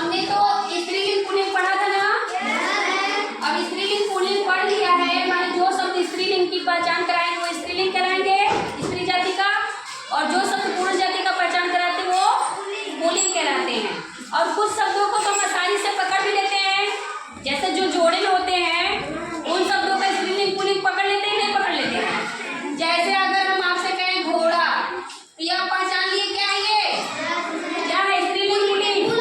हमने तो स्त्रीलिंग पुल्लिंग पढ़ा था ना। अब स्त्रीलिंग पुल्लिंग पढ़ लिया है, माने जो शब्द स्त्रीलिंग की पहचान कराएंगे वो स्त्रीलिंग कहलाएंगे, स्त्री जाति का, और जो शब्द पुरुष जाति का पहचान कराते हैं वो पुल्लिंग कहलाते हैं। और कुछ शब्दों को तो हम आसानी से पकड़ भी लेते हैं, जैसे जो जोड़े में होते हैं उन शब्दों का स्त्रीलिंग पुल्लिंग पकड़ लेते हैं, नहीं पकड़ लेते हैं। जैसे अगर हम आपसे कहें घोड़ा, तो यह पहचान लिए क्या है, ये क्या है, स्त्रीलिंग पुल्लिंग।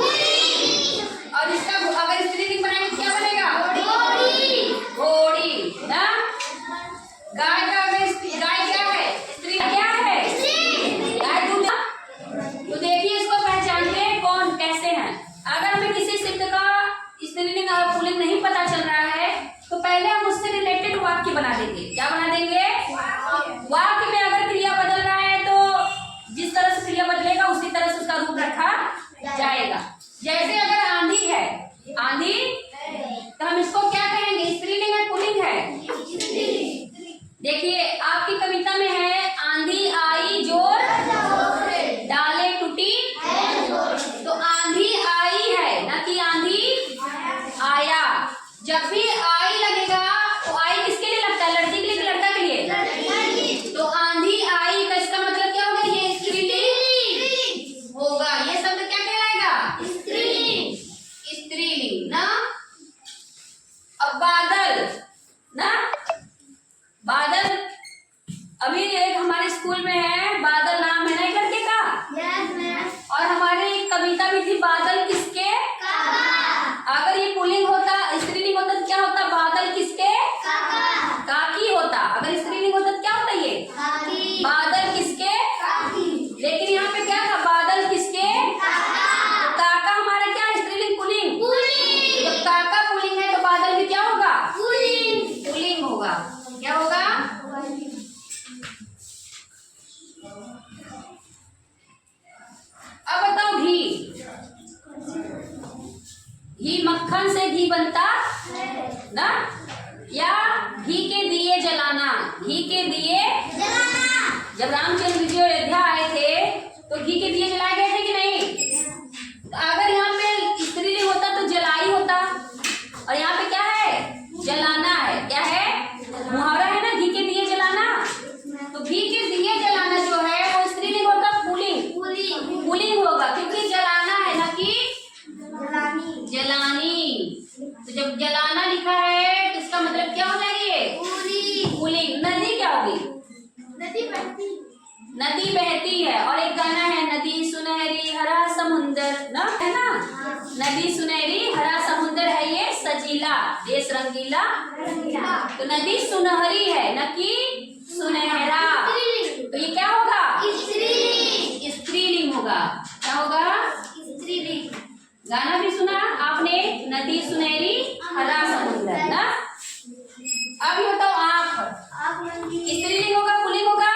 और इसका अगर स्त्रीलिंग बनाएंगे क्या बनेगा, घोड़ी ना। गाय का अगर गाय क्या है, स्त्री क्या है, गाय दूध। तो देखिए इसको पहचानते कौन कैसे हैं। अगर हमें किसी शब्द का स्त्रीलिंग और पुल्लिंग नहीं पता चल रहा है तो पहले हम उससे रिलेटेड वाक्य बना देंगे। क्या बना देंगे, वाक्य में अगर क्रिया बदल रहा है तो जिस तरह से क्रिया बदलेगा उसी तरह से उसका रूप रखा जाएगा। जैसे अगर आंधी है, आंधी, तो हम इसको क्या कहेंगे, स्त्रीलिंग है पुल्लिंग है। देखिए आपकी कविता में है आंधी आई जोर डाले टूटी, तो आंधी आई है ना कि आंधी आया। जब भी आई लगेगा तो आई किसके लिए लगता है, लड़की के लिए, लड़का के लिए। तो आंधी आई का इसका मतलब क्या होगा, ये स्त्रीलिंग होगा। ये शब्द क्या कहलाएगा, स्त्रीलिंग, स्त्रीलिंग ना। अब बादल ना, बादल अभी एक हमारे स्कूल में है, बादल नाम है ना एक लड़के का। और हमारे एक कविता भी थी, बादल किसके, अगर ये पुल्लिंग होता, स्त्रीलिंग होता तो क्या होता, बादल किसके, काकी होता। अगर स्त्रीलिंग होता तो क्या होता, ये बादल किसके, लेकिन यहाँ पे क्या था, बादल किसके, तो काका हमारा क्या है, स्त्रीलिंग पुल्लिंग। जब काका पुल्लिंग है तो बादल भी क्या होगा, पुल्लिंग होगा। क्या होगा, अब बताओ घी, घी मक्खन से घी बनता ना, या घी के दिए जलाना, घी के दिए जलाना। जब रामचंद्र जी अयोध्या आए थे तो घी के दिए जलाए गए थे कि नहीं। तो अगर यहाँ पे स्त्रीलिंग होता तो जलाई होता, और यहाँ पे क्या है, जलाना है। क्या है, मुहावरा है ना, घी के दिए जलाना। तो घी के दिए जलाना जो है वो स्त्रीलिंग होगा, पुल्लिंग होगा, क्योंकि जलाना है ना कि जलानी। तो जब जलाना लिखा है तो इसका मतलब क्या हो जाएगी, पुल्लिंग। नदी क्या होगी, नदी बहती है। और एक गाना है, नदी सुनहरी हरा समुंदर ना, है ना, नदी सुनहरी हरा समुंदर है ये सजीला, देश रंगीला। तो नदी सुनहरी है न कि सुनहरा, तो ये क्या होगा, स्त्रीलिंग होगा। क्या होगा, स्त्रीलिंग। गाना भी सुना आपने, नदी सुनहरी हरा समुंदर ना। अब ये बताओ आँख, स्त्रीलिंग होगा पुल्लिंग होगा,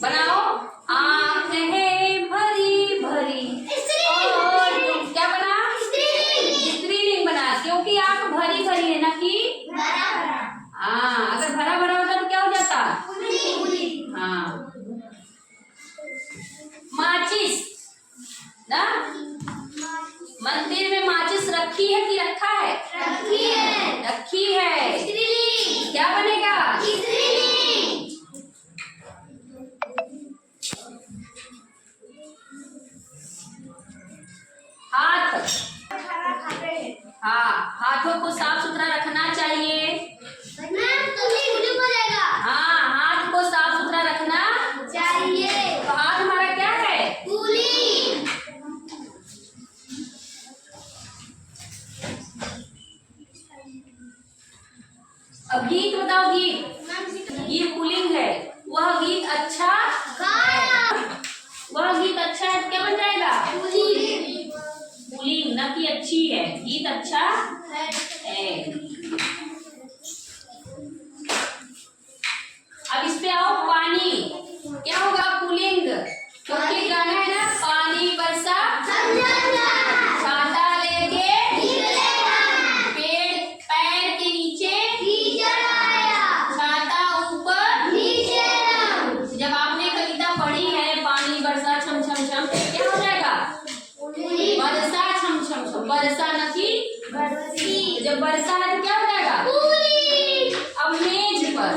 बनाओ। आँख है भरी भरी, और क्या बना, स्त्रीलिंग बना, क्योंकि आँख भरी भरी है ना कि, हाँ अगर भरा भरा होता तो क्या हो जाता, हाँ। माचिस ना, मंदिर में माचिस रखी है कि रखा है, रखी है। क्या बनेगा, हाथ, हाँ हाथों को साफ सुथरा रखना चाहिए। हाँ हाथ को साफ सुथरा रखना चाहिए। तो हाथ हमारा क्या है, अब गीत बताओ, गीत पुल्लिंग है। वह गीत अच्छा गाया, वह गीत अच्छा है, क्या बन जाएगा, पुल्लिंग ना कि अच्छी है, गीत अच्छा है। अब इस पे आओ, पानी क्या होगा, पुल्लिंग, क्योंकि गाना है ना, पानी बरसा छाता लेके पेड़ पैर के नीचे छाता ऊपर नीचे। जब आपने कविता पढ़ी है, पानी बरसा छम छम छम, क्या हो जाएगा, बरसा वर्षा न की बरसी। जब वर्षा है तो क्या हो जाएगा? अब मेज पर,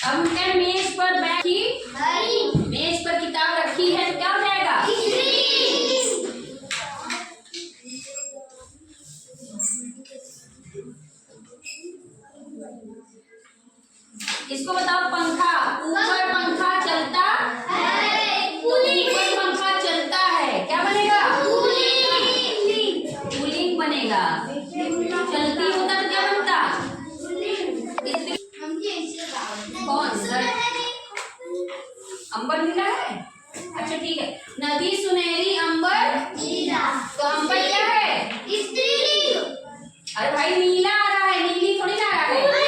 अब हम क्या मेज पर बैठी, मेज पर किताब रखी है तो क्या हो जाएगा? इसको बताओ पंखा, ऊपर पंखा चलता है, ऊपर पंखा चलता है, क्या बनेगा? कूलिंग बनेगा। चलती होता तो क्या बनता? कौन सा? अंबर नीला है? अच्छा ठीक है। नदी सुनहरी अंबर नीला, तो अंबर क्या है? अरे भाई नीला आ रहा है, नीली थोड़ी ना आ रहा है।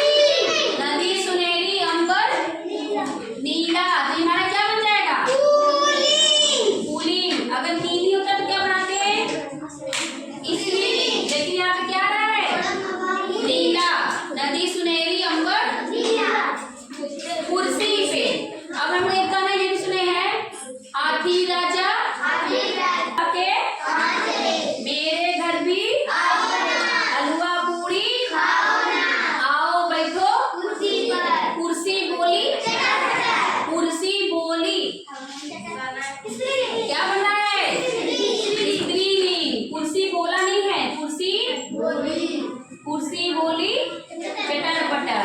नदी सुनहरी अंबर नीला, तो हमारा क्या बन जाएगा? कूलिंग। अगर नीली होता तो क्या बनाते हैं? स्त्रीलिंग। लेकिन यहाँ पे क्या आ रहा है? नीला। नदी सुनहरी अंबर कुर्सी पे। अब हम एक गाना ये भी सुने हैं, हाथी राजा के मेरे घर भी हलवा पूरी आओ बैठो कुर्सी बोली, कुर्सी बोली। क्या बना है? स्त्रीलिंग। कुर्सी बोला नहीं है, कुर्सी बोली चटर पटर।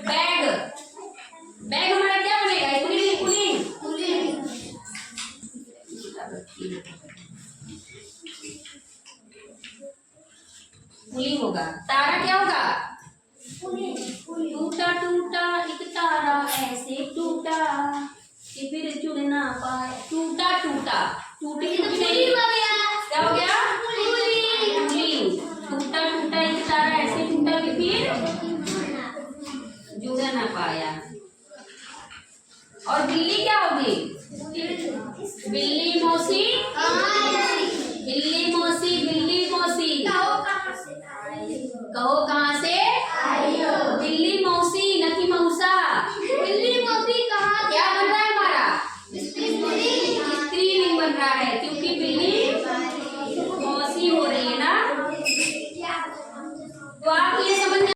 बैग, बैग हमारा क्या बनेगा? स्त्रीलिंग पुलिंग होगा। तारा क्या होगा? टूटा टूटा एक तारा ऐसे टूटा कि फिर जुड़ ना पाए। टूटा टूटा, टूटी टूटी नहीं, क्या हो गया? पुलिंग। टूटा टूटा एक तारा ऐसे टूटा कि फिर जुड़ ना पाया। और बिल्ली क्या होगी? बिल्ली मौसी, बिल्ली मौसी, बिल्ली मौसी। कहो कहाँ